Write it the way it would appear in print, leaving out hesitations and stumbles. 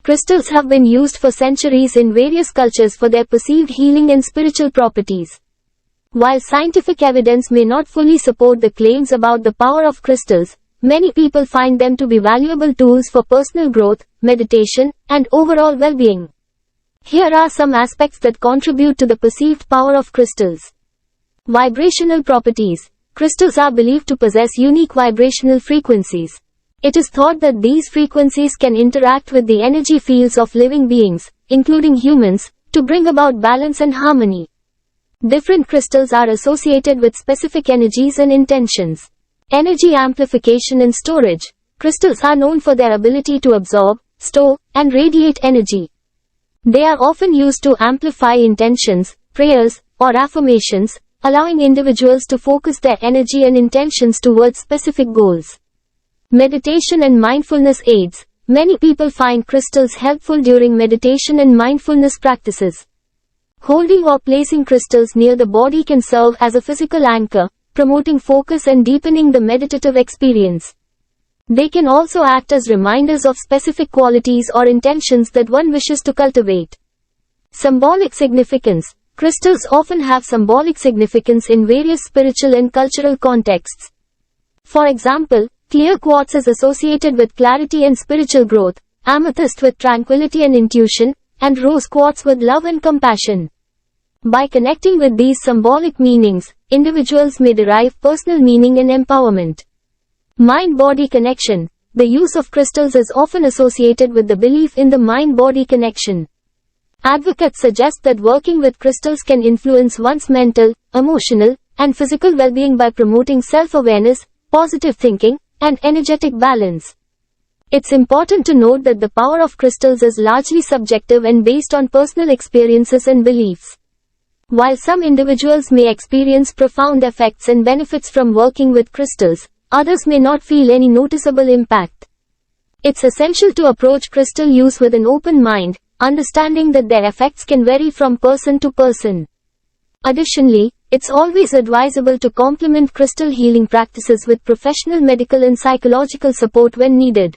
Crystals have been used for centuries in various cultures for their perceived healing and spiritual properties. While scientific evidence may not fully support the claims about the power of crystals, many people find them to be valuable tools for personal growth, meditation, and overall well-being. Here are some aspects that contribute to the perceived power of crystals. Vibrational properties. Crystals are believed to possess unique vibrational frequencies. It is thought that these frequencies can interact with the energy fields of living beings, including humans, to bring about balance and harmony. Different crystals are associated with specific energies and intentions. Energy amplification and storage. Crystals are known for their ability to absorb, store, and radiate energy. They are often used to amplify intentions, prayers, or affirmations, allowing individuals to focus their energy and intentions towards specific goals. Meditation and mindfulness aids. Many people find crystals helpful during meditation and mindfulness practices. Holding or placing crystals near the body can serve as a physical anchor, promoting focus and deepening the meditative experience. They can also act as reminders of specific qualities or intentions that one wishes to cultivate. Symbolic significance. Crystals often have symbolic significance in various spiritual and cultural contexts. For example, clear quartz is associated with clarity and spiritual growth, amethyst with tranquility and intuition, and rose quartz with love and compassion. By connecting with these symbolic meanings, individuals may derive personal meaning and empowerment. Mind-body connection. The use of crystals is often associated with the belief in the mind-body connection. Advocates suggest that working with crystals can influence one's mental, emotional, and physical well-being by promoting self-awareness, positive thinking, and energetic balance. It's important to note that the power of crystals is largely subjective and based on personal experiences and beliefs. While some individuals may experience profound effects and benefits from working with crystals, others may not feel any noticeable impact. It's essential to approach crystal use with an open mind, understanding that their effects can vary from person to person. Additionally, it's always advisable to complement crystal healing practices with professional medical and psychological support when needed.